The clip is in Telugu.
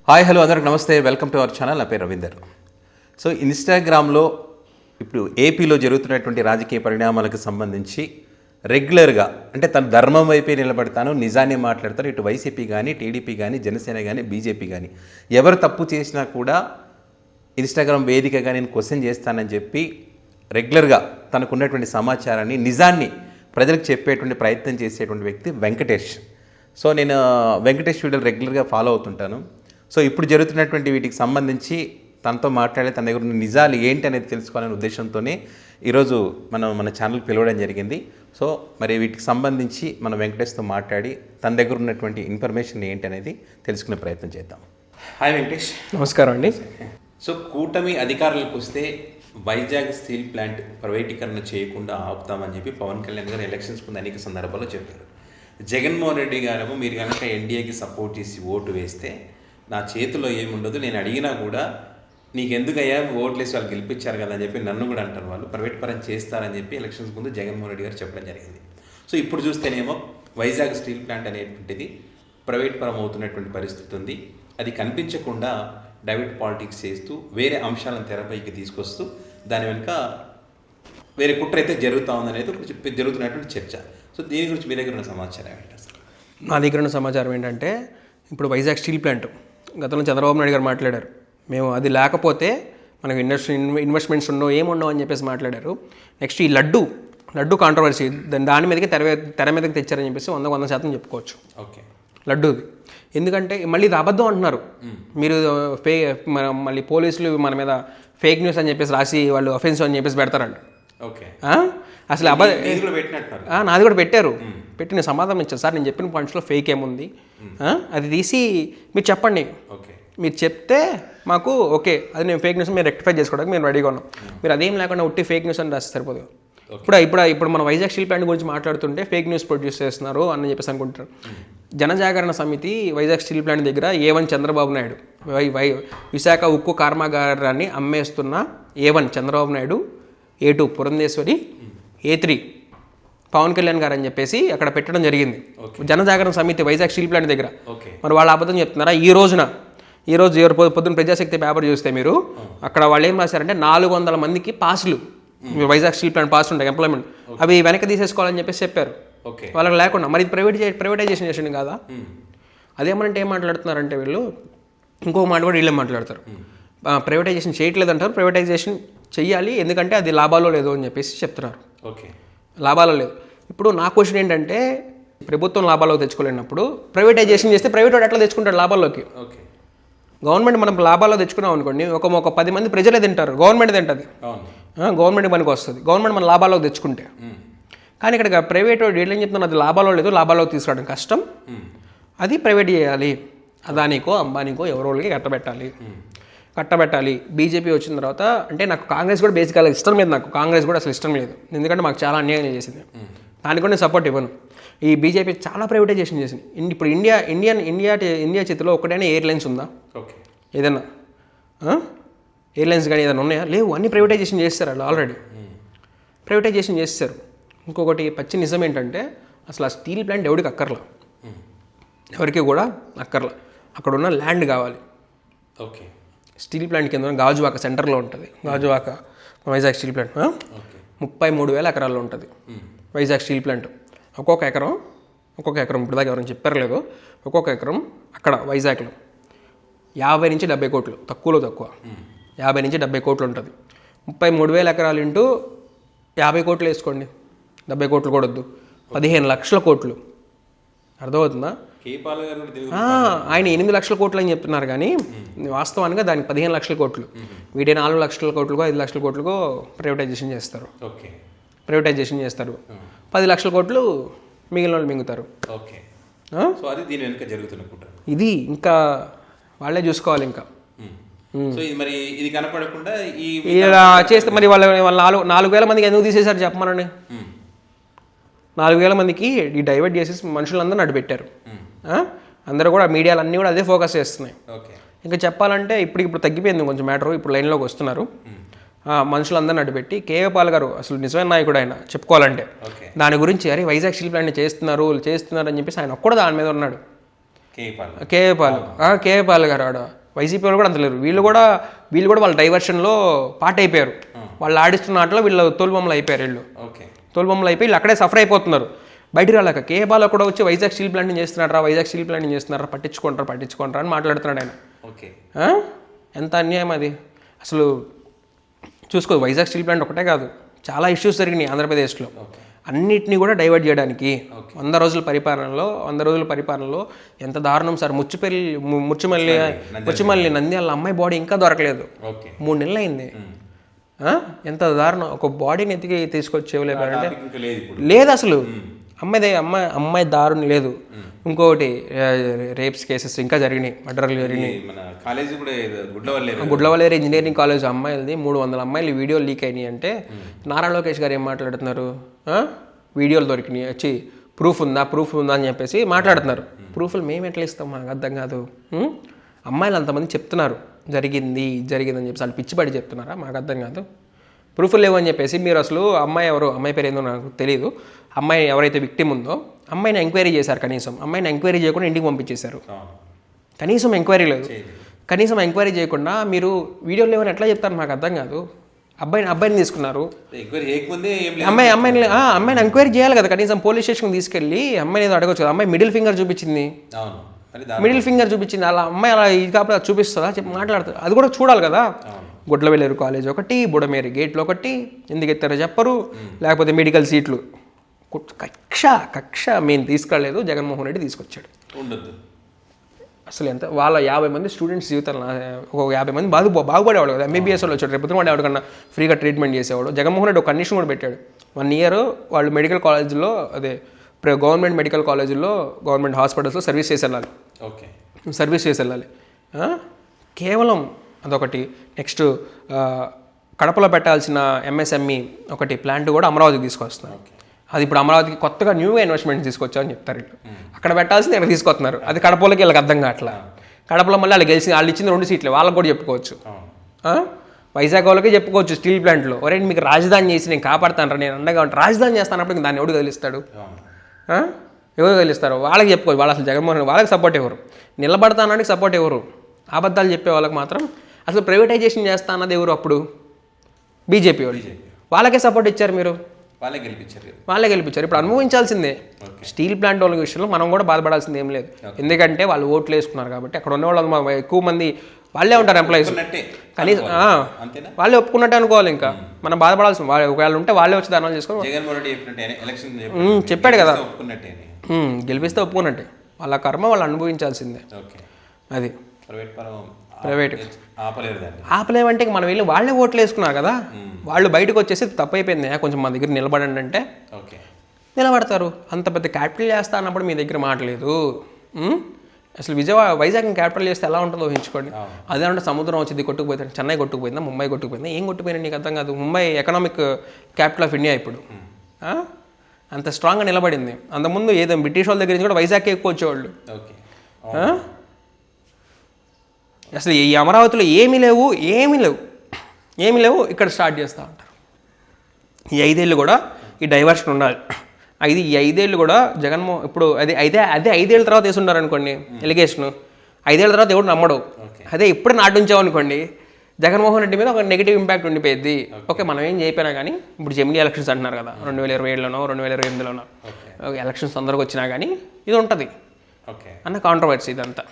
హాయ్ హలో అందరికి నమస్తే, వెల్కమ్ టు అవర్ ఛానల్. నా పేరు రవీందర్. సో ఇన్స్టాగ్రామ్లో ఇప్పుడు ఏపీలో జరుగుతున్నటువంటి రాజకీయ పరిణామాలకు సంబంధించి రెగ్యులర్గా అంటే తన ధర్మం వైపే నిలబడతాను, నిజాన్ని మాట్లాడతాను. ఇటు వైసీపీ కానీ, టీడీపీ కానీ, జనసేన కానీ, బీజేపీ కానీ ఎవరు తప్పు చేసినా కూడా ఇన్స్టాగ్రామ్ వేదికగా నేను క్వశ్చన్ చేస్తానని చెప్పి రెగ్యులర్గా తనకున్నటువంటి సమాచారాన్ని, నిజాన్ని ప్రజలకు చెప్పేటువంటి ప్రయత్నం చేసేటువంటి వ్యక్తి వెంకటేష్. సో నేను వెంకటేష్ వీడియోలు రెగ్యులర్గా ఫాలో అవుతుంటాను. సో ఇప్పుడు జరుగుతున్నటువంటి వీటికి సంబంధించి తనతో మాట్లాడి తన దగ్గర ఉన్న నిజాలు ఏంటి అనేది తెలుసుకోవాలనే ఉద్దేశంతోనే ఈరోజు మన ఛానల్కి పిలవడం జరిగింది. సో మరి వీటికి సంబంధించి మనం వెంకటేష్తో మాట్లాడి తన దగ్గర ఉన్నటువంటి ఇన్ఫర్మేషన్ ఏంటి అనేది తెలుసుకునే ప్రయత్నం చేద్దాం. హాయ్ వెంకటేష్. నమస్కారం అండి. సో కూటమి అధికారులకు వస్తే వైజాగ్ స్టీల్ ప్లాంట్ ప్రైవేటీకరణ చేయకుండా ఆపుతామని చెప్పి పవన్ కళ్యాణ్ గారు ఎలక్షన్స్ ముందు అనేక సందర్భాల్లో చెప్పారు. జగన్మోహన్ రెడ్డి గారేమో మీరు కనుక ఎన్డీఏకి సపోర్ట్ చేసి ఓటు వేస్తే నా చేతిలో ఏముండదు, నేను అడిగినా కూడా నీకెందుకయ్యా ఓట్లేసి వాళ్ళు గెలిపించారు కదా అని చెప్పి నన్ను కూడా అంటారు. వాళ్ళు ప్రైవేట్ పరం చేస్తారని చెప్పి ఎలక్షన్స్ ముందు జగన్మోహన్ రెడ్డి గారు చెప్పడం జరిగింది. సో ఇప్పుడు చూస్తేనేమో వైజాగ్ స్టీల్ ప్లాంట్ అనేటువంటిది ప్రైవేట్ పరం అవుతున్నటువంటి పరిస్థితి ఉంది. అది కనిపించకుండా డైవర్ట్ పాలిటిక్స్ చేస్తూ వేరే అంశాలను తెరపైకి తీసుకొస్తూ దాని వెనుక వేరే కుట్ర అయితే జరుగుతూ ఉందనేది జరుగుతున్నటువంటి చర్చ. సో దీని గురించి మీ దగ్గర ఉన్న సమాచారం ఏంటి? అసలు నా దగ్గర ఉన్న సమాచారం ఏంటంటే, ఇప్పుడు వైజాగ్ స్టీల్ ప్లాంట్ గతంలో చంద్రబాబు నాయుడు గారు మాట్లాడారు, మేము అది లేకపోతే మనకు ఇన్వెస్ట్మెంట్స్ ఉండవు, ఏముండవు అని చెప్పేసి మాట్లాడారు. నెక్స్ట్ ఈ లడ్డు కాంట్రవర్సీ దాని మీదకి తెర మీదకి తెచ్చారని చెప్పేసి 100% చెప్పుకోవచ్చు. ఓకే, లడ్డూది. ఎందుకంటే మళ్ళీ ఇది అబద్ధం అంటున్నారు. మీరు మళ్ళీ పోలీసులు మన మీద ఫేక్ న్యూస్ అని చెప్పేసి రాసి వాళ్ళు అఫెన్సివ్ అని చెప్పేసి పెడతారండి. ఓకే, అసలు నాది కూడా పెట్టారు. పెట్టి నేను సమాధానం ఇచ్చాను, సార్ నేను చెప్పిన పాయింట్స్లో ఫేక్ ఏముంది అది తీసి మీరు చెప్పండి. మీరు చెప్తే మాకు ఓకే, అది నేను ఫేక్ న్యూస్ మీరు రెక్టిఫై చేసుకోవడానికి మేము రెడీగా ఉన్నాం. మీరు అదేం లేకుండా ఉట్టి ఫేక్ న్యూస్ అని రాస్తే సరిపోదు. ఇప్పుడు మన వైజాగ్ స్టీల్ ప్లాంట్ గురించి మాట్లాడుతుంటే ఫేక్ న్యూస్ ప్రొడ్యూస్ చేస్తున్నారు అని చెప్పేసి అనుకుంటారు. జనజాగరణ సమితి వైజాగ్ స్టీల్ ప్లాంట్ దగ్గర A1 చంద్రబాబు నాయుడు విశాఖ ఉక్కు కర్మాగారాన్ని అమ్మేస్తున్న A1 Chandrababu Naidu, A2 Purandeswari, A3 Pawan Kalyan గారు అని చెప్పేసి అక్కడ పెట్టడం జరిగింది జనజాగరణ సమితి వైజాగ్ స్టీల్ ప్లాంట్ దగ్గర. మరి వాళ్ళు అబద్ధం చెప్తున్నారా? ఈ రోజు పొద్దున్న ప్రజాశక్తి పేపర్ చూస్తే మీరు అక్కడ వాళ్ళు ఏం రాశారంటే 400 మందికి పాసులు, వైజాగ్ స్టీల్ ప్లాంట్ పాసులు ఉంటాయి ఎంప్లాయ్మెంట్, అవి వెనక్కి తీసేసుకోవాలని చెప్పేసి చెప్పారు. వాళ్ళకి లేకుండా మరి ప్రైవేటైజేషన్ చేసింది కాదా? అదేమనంటే ఏం మాట్లాడుతున్నారంటే వీళ్ళు ఇంకో మాట కూడా వీళ్ళే మాట్లాడతారు, ప్రైవేటైజేషన్ చేయట్లేదు అంటారు, ప్రైవేటైజేషన్ చెయ్యాలి ఎందుకంటే అది లాభాలో లేదు అని చెప్పేసి చెప్తున్నారు. లాభాలో లేదు. ఇప్పుడు నా క్వశ్చన్ ఏంటంటే, ప్రభుత్వం లాభాల్లో తెచ్చుకోలేనప్పుడు ప్రైవేటైజేషన్ చేస్తే ప్రైవేట్ వాడు ఎట్లా తెచ్చుకుంటాడు లాభాల్లోకి? గవర్నమెంట్ మనం లాభాల్లో తెచ్చుకున్నాం అనుకోండి, ఒక 10 మంది ప్రజలే తింటారు, గవర్నమెంట్ తింటుంది, గవర్నమెంట్ పనికి వస్తుంది, గవర్నమెంట్ మన లాభాల్లోకి తెచ్చుకుంటే. కానీ ఇక్కడ ప్రైవేట్ వాడు ఏం చెప్తున్నారు, అది లాభాల్లో లేదు, లాభాల్లోకి తీసుకురావడం కష్టం, అది ప్రైవేట్ చేయాలి, అదానికో అంబానీకో ఎవరోళ్ళకి కట్టబెట్టాలి. బీజేపీ వచ్చిన తర్వాత అంటే నాకు కాంగ్రెస్ కూడా బేసిక్గా ఇష్టం లేదు, నాకు కాంగ్రెస్ కూడా అసలు ఇష్టం లేదు, ఎందుకంటే మాకు చాలా అన్యాయం చేసింది, దానికి కూడా నేను సపోర్ట్ ఇవ్వను. ఈ బీజేపీ చాలా ప్రైవేటైజేషన్ చేసింది. ఇప్పుడు ఇండియా చేతిలో ఒకటైనా ఎయిర్లైన్స్ ఉందా? ఏదన్నా ఎయిర్లైన్స్ కానీ ఏదైనా ఉన్నాయా? లేవు, అన్ని ప్రైవేటైజేషన్ చేస్తారు వాళ్ళు, ఆల్రెడీ ప్రైవేటైజేషన్ చేస్తారు. ఇంకొకటి పచ్చి నిజం ఏంటంటే, అసలు ఆ స్టీల్ ప్లాంట్ ఎవరికి కూడా అక్కర్లా, అక్కడ ఉన్న ల్యాండ్ కావాలి. స్టీల్ ప్లాంట్ కింద గాజువాక సెంటర్లో ఉంటుంది, గాజువాక వైజాగ్ స్టీల్ ప్లాంట్ 33,000 ఎకరాల్లో ఉంటుంది వైజాగ్ స్టీల్ ప్లాంట్. ఒక్కొక్క ఎకరం ఇప్పుడు దాకా ఎవరైనా చెప్పారు లేదు, ఒక్కొక్క ఎకరం అక్కడ వైజాగ్లో 50 నుంచి 70 కోట్లు, తక్కువ 50 నుంచి 70 కోట్లు ఉంటుంది. 33,000 ఎకరాలు ఇంటూ 50 కోట్లు వేసుకోండి, 70 కోట్లు కూడా వద్దు, 15 లక్షల కోట్లు. అర్థమవుతుందా? ఆయన 8 లక్షల కోట్లు అని చెప్తున్నారు, కానీ వాస్తవానికి దానికి 15 లక్షల కోట్లు. వీటి 4 లక్షల కోట్లుకో 5 లక్షల కోట్లుకో ప్రైవేటైజేషన్ చేస్తారు. 10 లక్షల కోట్లు మిగిలిన వాళ్ళు మింగుతారు. ఇది ఇంకా వాళ్ళే చూసుకోవాలి. ఇంకా ఇలా చేస్తే మరి వాళ్ళ 4,000 మందికి ఎందుకు తీసేశారు చెప్పమనండి? 4,000 మందికి ఈ డైవర్ట్ చేసేసి మనుషులందరూ నడిపెట్టారు. అందరూ కూడా మీడియాలు అన్నీ కూడా అదే ఫోకస్ చేస్తున్నాయి. ఇంకా చెప్పాలంటే ఇప్పుడు తగ్గిపోయింది కొంచెం మ్యాటర్, ఇప్పుడు లైన్లోకి వస్తున్నారు. మనుషులందరినీ అడ్డుపెట్టి కేఏ పాల్ గారు అసలు నిజమైన నాయకుడు ఆయన చెప్పుకోవాలంటే, దాని గురించి అరే వైజాగ్ స్టీల్ ప్లాంట్ చేస్తున్నారు అని చెప్పేసి ఆయన ఒక్కడే దాని మీద ఉన్నాడు. కేఏ పాల్ గారు ఆడ వైసీపీ వాళ్ళు కూడా అంత లేరు. వీళ్ళు కూడా వాళ్ళ డైవర్షన్లో పార్ట్ అయిపోయారు. వాళ్ళు ఆడిస్తున్న ఆటలో వీళ్ళు తోలుబొమ్మలు అయిపోయారు. వీళ్ళు తోలుబొమ్మలు అయిపోయి వీళ్ళు అక్కడే సఫర్ అయిపోతున్నారు. బయటికి రాలేక కేఏ పాల్ కూడా వచ్చి వైజాగ్ స్టీల్ ప్లాంటింగ్ చేస్తున్నారా పట్టించుకుంటారా అని మాట్లాడుతున్నాడు ఆయన. ఎంత అన్యాయం అది అసలు. చూసుకో, వైజాగ్ స్టీల్ ప్లాంట్ ఒకటే కాదు, చాలా ఇష్యూస్ జరిగినాయి ఆంధ్రప్రదేశ్లో. అన్నిటినీ కూడా డైవర్ట్ చేయడానికి 100 రోజుల పరిపాలనలో ఎంత దారుణం సార్. ముచ్చుమల్లి నంద్యాల అమ్మాయి బాడీ ఇంకా దొరకలేదు, 3 నెలలు అయింది. ఎంత దారుణం. ఒక బాడీని ఎత్తికి తీసుకొచ్చేవలేపారంటే లేదు అసలు. అమ్మాయి దారుణం లేదు. ఇంకొకటి రేప్స్ కేసెస్ ఇంకా జరిగినాయి, మర్డర్లు జరిగినాయి. గుడ్లవల్లేరు ఇంజనీరింగ్ కాలేజ్ అమ్మాయిలది 300 అమ్మాయిలు వీడియోలు లీక్ అయినాయి అంటే నారా లోకేష్ గారు ఏం మాట్లాడుతున్నారు? వీడియోలు దొరికినాయి, వచ్చి ప్రూఫ్ ఉందా అని చెప్పేసి మాట్లాడుతున్నారు. ప్రూఫ్లు మేము ఎట్లా ఇస్తాం? మాకు అర్థం కాదు. అమ్మాయిలు అంతమంది చెప్తున్నారు జరిగిందని చెప్పేసి వాళ్ళు పిచ్చిపడి చెప్తున్నారా? మాకు అర్థం కాదు. ప్రూఫ్లు లేవని చెప్పేసి మీరు అసలు అమ్మాయి పేరు ఏందో నాకు తెలియదు. అమ్మాయి ఎవరైతే విక్టిమ్ ఉందో అమ్మాయిని ఎంక్వైరీ చేశారు. అమ్మాయిని ఎంక్వైరీ చేయకుండా ఇంటికి పంపించేశారు. కనీసం ఎంక్వైరీ లేదు. కనీసం ఎంక్వైరీ చేయకుండా మీరు వీడియోలు లేవని ఎట్లా చెప్తారు? మాకు అర్థం కాదు. అబ్బాయిని తీసుకున్నారు. అమ్మాయిని ఎంక్వైరీ చేయాలి కదా. కనీసం పోలీస్ స్టేషన్కి తీసుకెళ్ళి అమ్మాయిని ఏదో అడగచ్చు కదా. అమ్మాయి మిడిల్ ఫింగర్ చూపించింది. అలా అమ్మాయి అలా ఇది కాబట్టి అది చూపిస్తుందా చెప్పి మాట్లాడుతుంది. అది కూడా చూడాలి కదా. గుడ్లవెల్లేరు కాలేజ్ ఒకటి, బుడమేరి గేట్లు ఒకటి, ఎందుకు ఎత్తారో చెప్పరు. లేకపోతే మెడికల్ సీట్లు కక్ష మేము తీసుకెళ్ళలేదు, జగన్మోహన్ రెడ్డి తీసుకొచ్చాడు. అసలు ఎంత వాళ్ళ 50 మంది స్టూడెంట్స్ జీవితాలు ఒక 50 మంది బాగుపడేవాడు కదా. ఎంబీబీఎస్ వాళ్ళు వచ్చాడు, రేపు వాడు ఎవరికన్నా ఫ్రీగా ట్రీట్మెంట్ చేసేవాడు. జగన్మోహన్ రెడ్డి ఒక కండిషన్ కూడా పెట్టాడు. 1 ఇయర్ వాళ్ళు మెడికల్ కాలేజీలో గవర్నమెంట్ మెడికల్ కాలేజీల్లో గవర్నమెంట్ హాస్పిటల్స్లో సర్వీస్ చేసి వెళ్ళాలి. కేవలం అదొకటి. నెక్స్ట్ కడపలో పెట్టాల్సిన ఎంఎస్ఎంఈ ఒకటి ప్లాంట్ కూడా అమరావతికి తీసుకొస్తున్నారు. అది ఇప్పుడు అమరావతికి కొత్తగా న్యూగా ఇన్వెస్ట్మెంట్ తీసుకొచ్చారని చెప్తారు. వీళ్ళు అక్కడ పెట్టాల్సింది ఇక్కడ తీసుకొస్తున్నారు. అది కడపలోకి వీళ్ళకి అర్థం కావట్లా. కడపలో మళ్ళీ వాళ్ళు ఇచ్చిన 2 సీట్లు వాళ్ళకి కూడా చెప్పుకోవచ్చు. వైజాగ్ వాళ్ళకే చెప్పుకోవచ్చు స్టీల్ ప్లాంట్లో, ఒరే మీకు రాజధాని చేసి నేను కాపాడుతాను, నేను అండగా రాజధాని చేస్తానప్పుడు దాన్ని ఎవడు కదిలిస్తాడు? ఎవరు కదిలిస్తారు? వాళ్ళకి చెప్పుకోవచ్చు. వాళ్ళు అసలు జగన్మోహన్ రెడ్డి వాళ్ళకి సపోర్ట్ ఇవ్వరు. నిలబడతానడానికి సపోర్ట్ ఇవ్వరు. అబద్ధాలు చెప్పే వాళ్ళకి మాత్రం అసలు ప్రైవేటైజేషన్ చేస్తా అన్నది ఎవరు? అప్పుడు బీజేపీ వాళ్ళు. వాళ్ళకే సపోర్ట్ ఇచ్చారు. మీరు వాళ్ళే గెలిపించారు. ఇప్పుడు అనుభవించాల్సిందే. స్టీల్ ప్లాంట్ వాళ్ళ విషయంలో మనం కూడా బాధపడాల్సింది ఏం లేదు. ఎందుకంటే వాళ్ళు ఓట్లు వేసుకున్నారు కాబట్టి. అక్కడ ఉన్న వాళ్ళు ఎక్కువ మంది వాళ్ళే ఉంటారు ఎంప్లాయీస్. కనీసం వాళ్ళే ఒప్పుకున్నట్టే అనుకోవాలి. ఇంకా మనం బాధపడాల్సింది ఒకవేళ ఉంటే వాళ్ళే వచ్చి దానాలు చేసుకోవాలి. చెప్పాడు కదా, గెలిపిస్తే ఒప్పుకున్నట్టే. వాళ్ళ కర్మ వాళ్ళు అనుభవించాల్సిందే. అది ప్రైవేట్ ఆపలేమంటే మనం వెళ్ళి వాళ్ళే ఓట్లు వేసుకున్నారు కదా. వాళ్ళు బయటకు వచ్చేసి తప్పు అయిపోయింది, కొంచెం మా దగ్గర నిలబడండి అంటే నిలబడతారు. అంత పెద్ద క్యాపిటల్ చేస్తా అన్నప్పుడు మీ దగ్గర మాట లేదు. అసలు వైజాగ్ని క్యాపిటల్ చేస్తే ఎలా ఉంటుందో ఊహించుకోండి. అదే అంటే సముద్రం వచ్చింది కొట్టుకుపోయింది, చెన్నై కొట్టుకుపోయిందా, ముంబై కొట్టుకుపోయిందా, ఏం కొట్టుకుపోయినా నీకు అర్థం కాదు. Mumbai economic capital of India ఇప్పుడు. అంత స్ట్రాంగ్గా నిలబడింది. అంతకుముందు ఏదో బ్రిటిష్ వాళ్ళ దగ్గర నుంచి కూడా వైజాగ్కి ఎక్కువ వచ్చేవాళ్ళు. అసలు ఈ అమరావతిలో ఏమీ లేవు. ఇక్కడ స్టార్ట్ చేస్తూ ఉంటారు. ఈ 5 ఏళ్ళు కూడా ఈ డైవర్షన్ ఉండాలి. ఈ 5 ఏళ్ళు కూడా ఇప్పుడు అదే 5 ఏళ్ళ తర్వాత వేసి ఉన్నారు అనుకోండి ఎలిగేషన్. 5 ఏళ్ళ తర్వాత ఎవడు నమ్మడు. అదే ఇప్పుడు నాటి ఉంచామనుకోండి జగన్మోహన్ రెడ్డి మీద ఒక నెగిటివ్ ఇంపాక్ట్ ఉండిపోయింది. ఓకే, మనం ఏం చెప్పినా కానీ ఇప్పుడు జమినీ ఎలక్షన్స్ అంటున్నారు కదా, 2027లోనో 2028లోనో ఎలక్షన్స్ తొందరగా వచ్చినా కానీ ఇది ఉంటుంది అన్న కాంట్రవర్సీ ఇదంతా.